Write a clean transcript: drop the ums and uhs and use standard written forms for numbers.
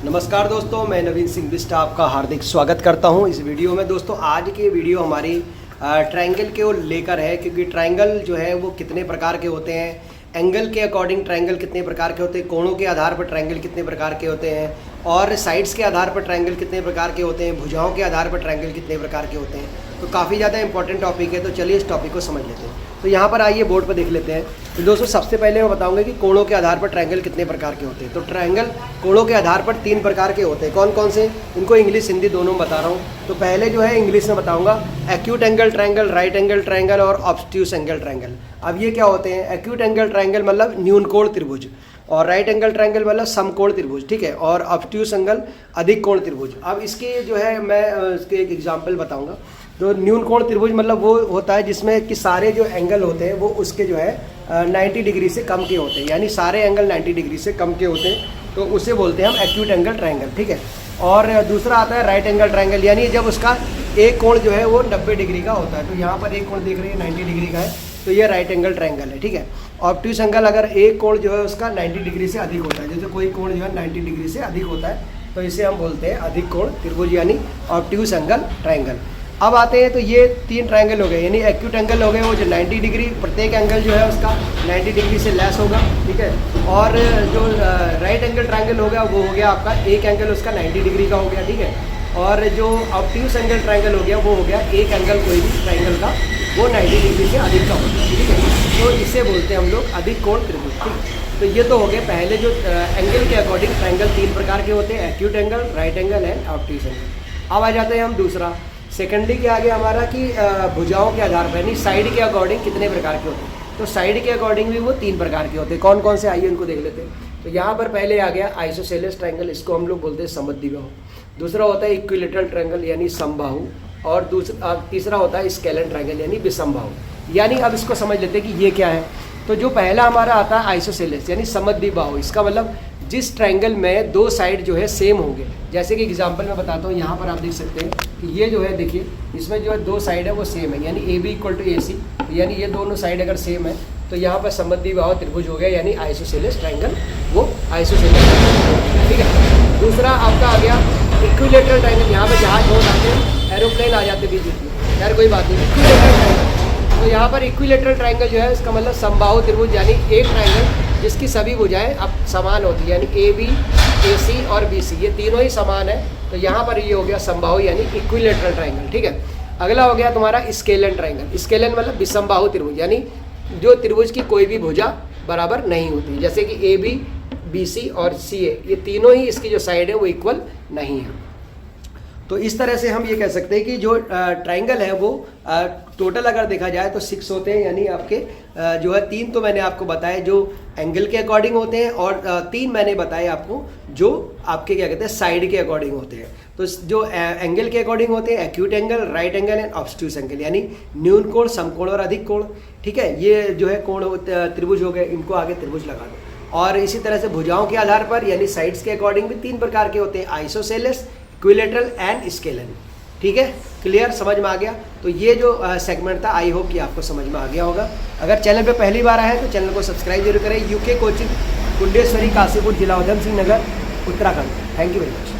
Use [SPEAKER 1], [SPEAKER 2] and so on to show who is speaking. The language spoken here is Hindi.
[SPEAKER 1] नमस्कार दोस्तों, मैं नवीन सिंह बिष्ट आपका हार्दिक स्वागत करता हूं इस वीडियो में। दोस्तों आज की वीडियो हमारी ट्रायंगल के लेकर है, क्योंकि ट्रायंगल जो है वो कितने प्रकार के होते हैं, एंगल के अकॉर्डिंग ट्रायंगल कितने प्रकार के होते हैं, कोणों के आधार पर ट्रायंगल कितने प्रकार के होते हैं और साइड्स के आधार पर ट्रायंगल कितने प्रकार के होते हैं, भुजाओं के आधार पर ट्रायंगल कितने प्रकार के होते हैं। तो काफ़ी ज़्यादा इंपॉर्टेंट टॉपिक है, तो चलिए इस टॉपिक को समझ लेते हैं। तो यहाँ पर आइए बोर्ड पर देख लेते हैं। तो दोस्तों सबसे पहले मैं बताऊंगा कि कोणों के आधार पर ट्रायंगल कितने प्रकार के होते हैं। तो ट्रायंगल कोणों के आधार पर 3 प्रकार के होते हैं। कौन कौन से, इनको इंग्लिश हिंदी दोनों में बता रहा हूँ। तो पहले जो है इंग्लिश में बताऊंगा, acute angle triangle, right angle triangle और ऑब्ट्यूस एंगल ट्रायंगल। अब ये क्या होते हैं? एक्यूट एंगल ट्रायंगल मतलब न्यून कोण त्रिभुज, और राइट एंगल ट्रायंगल मतलब समकोण त्रिभुज, ठीक है, और ऑब्ट्यूस एंगल अधिक कोण त्रिभुज। अब इसके जो है मैं इसके एक एग्जांपल बताऊंगा। तो न्यून कोण त्रिभुज मतलब वो होता है जिसमें कि सारे जो एंगल होते हैं वो उसके जो है 90 डिग्री से कम के होते हैं, यानी सारे एंगल 90 डिग्री से कम के होते हैं, तो उसे बोलते हैं हम एक्यूट एंगल ट्रायंगल, ठीक है। और दूसरा आता है राइट एंगल ट्रायंगल, यानी जब उसका एक कोण जो है वो 90 डिग्री का होता है। तो यहाँ पर एक कोण देख रहे हैं 90 डिग्री का है, तो ये राइट एंगल ट्रायंगल है, ठीक है। ऑब्ट्यूस एंगल अगर एक कोण जो है उसका 90 डिग्री से अधिक होता है, जैसे कोई कोण जो है 90 डिग्री से अधिक होता है, तो इसे हम बोलते हैं अधिक कोण त्रिभुज, यानी ऑब्ट्यूस एंगल ट्रायंगल। अब आते हैं, तो ये 3 ट्रायंगल हो गए, यानी एक्यूट एंगल हो गए वो जो 90 डिग्री, प्रत्येक एंगल जो है उसका 90 डिग्री से लेस होगा, ठीक है। और जो राइट एंगल ट्रायंगल हो गया वो हो गया आपका एक एंगल उसका 90 डिग्री का हो गया, ठीक है। और जो ऑब्ट्यूस एंगल ट्रायंगल हो गया वो हो गया एक एंगल कोई भी ट्रायंगल का वो 90 डिग्री से अधिक का होगा, ठीक है। तो इसे बोलते हैं हम लोग अधिक कोण त्रिभुज, ठीक। तो ये तो हो गए पहले जो एंगल के अकॉर्डिंग ट्रायंगल 3 प्रकार के होते हैं, acute angle, right angle and obtuse angle. अब आ जाते हैं हम दूसरा, सेकेंडली के आगे हमारा कि भुजाओं के आधार पर, यानी साइड के अकॉर्डिंग कितने प्रकार के होते हैं। तो साइड के अकॉर्डिंग भी वो 3 प्रकार के होते हैं। कौन कौन से, आइए उनको देख लेते हैं। तो यहाँ पर पहले आ गया आइसोसेलेस ट्रायंगल, इसको हम लोग बोलते हैं समद्विबाहु। दूसरा होता है इक्विलेटरल ट्रायंगल यानी समबाहु, और तीसरा होता है स्केलेन ट्रायंगल यानी विषमबाहु। यानी अब इसको समझ लेते हैं कि ये क्या है। तो जो पहला हमारा आता है आइसोसेलेस यानी समद्विबाहु, इसका मतलब जिस ट्रायंगल में 2 साइड जो है सेम होंगे। जैसे कि एग्जांपल मैं बताता हूँ, यहाँ पर आप देख सकते हैं कि ये जो है देखिए इसमें जो है 2 साइड है वो सेम है, यानी AB = AC, यानी ये दोनों साइड अगर सेम है तो यहाँ पर समद्विबाहु त्रिभुज हो गया, यानी आइसोसेलेस ट्रायंगल, वो आइसोसेलेस ट्रायंगल, ठीक है। दूसरा आपका आ गया इक्विलेटरल ट्रायंगल, यहाँ पर जहाज बहुत आते हैं, एरोप्लेन आ जाते बीच में, यार कोई बात नहीं। इक्विलेटरल ट्रायंगल, तो यहाँ पर इक्विलेटरल ट्रायंगल जो है इसका मतलब समबाहु त्रिभुज, यानी एक ट्रायंगल जिसकी सभी भुजाएं अब समान होती है, यानी AB, AC और BC ये तीनों ही समान है। तो यहाँ पर ये हो गया समबाहु यानी इक्विलेटरल ट्रायंगल, ठीक है। अगला हो गया तुम्हारा स्केलेन ट्रायंगल। स्केलेन मतलब विषमबाहु त्रिभुज, यानी जो त्रिभुज की कोई भी भुजा बराबर नहीं होती, जैसे कि AB, BC और CA ये तीनों ही इसकी जो साइड है वो इक्वल नहीं है। तो इस तरह से हम ये कह सकते हैं कि जो ट्रायंगल है वो टोटल अगर देखा जाए तो 6 होते हैं, यानी आपके जो है 3 तो मैंने आपको बताए जो एंगल के अकॉर्डिंग होते हैं, और 3 मैंने बताए आपको जो आपके क्या कहते हैं साइड के अकॉर्डिंग होते हैं। तो जो एंगल के अकॉर्डिंग होते हैं acute angle, right angle and obtuse angle, यानी न्यून कोण, समकोण और अधिक कोण, ठीक है। ये जो है कोण त्रिभुज हो गए, इनको आगे त्रिभुज लगा दो। और इसी तरह से भुजाओं के आधार पर यानी साइड्स के अकॉर्डिंग भी 3 प्रकार के होते हैं, आइसोसेलेस, इक्विलेटरल एंड स्केलेन, ठीक है। क्लियर, समझ में आ गया। तो ये जो सेगमेंट था आई होप कि आपको समझ में आ गया होगा। अगर चैनल पे पहली बार आए हैं तो चैनल को सब्सक्राइब जरूर करें। UK कोचिंग, कुंडेश्वरी, काशीपुर, जिला Udham Singh Nagar, Uttarakhand. Thank you very much.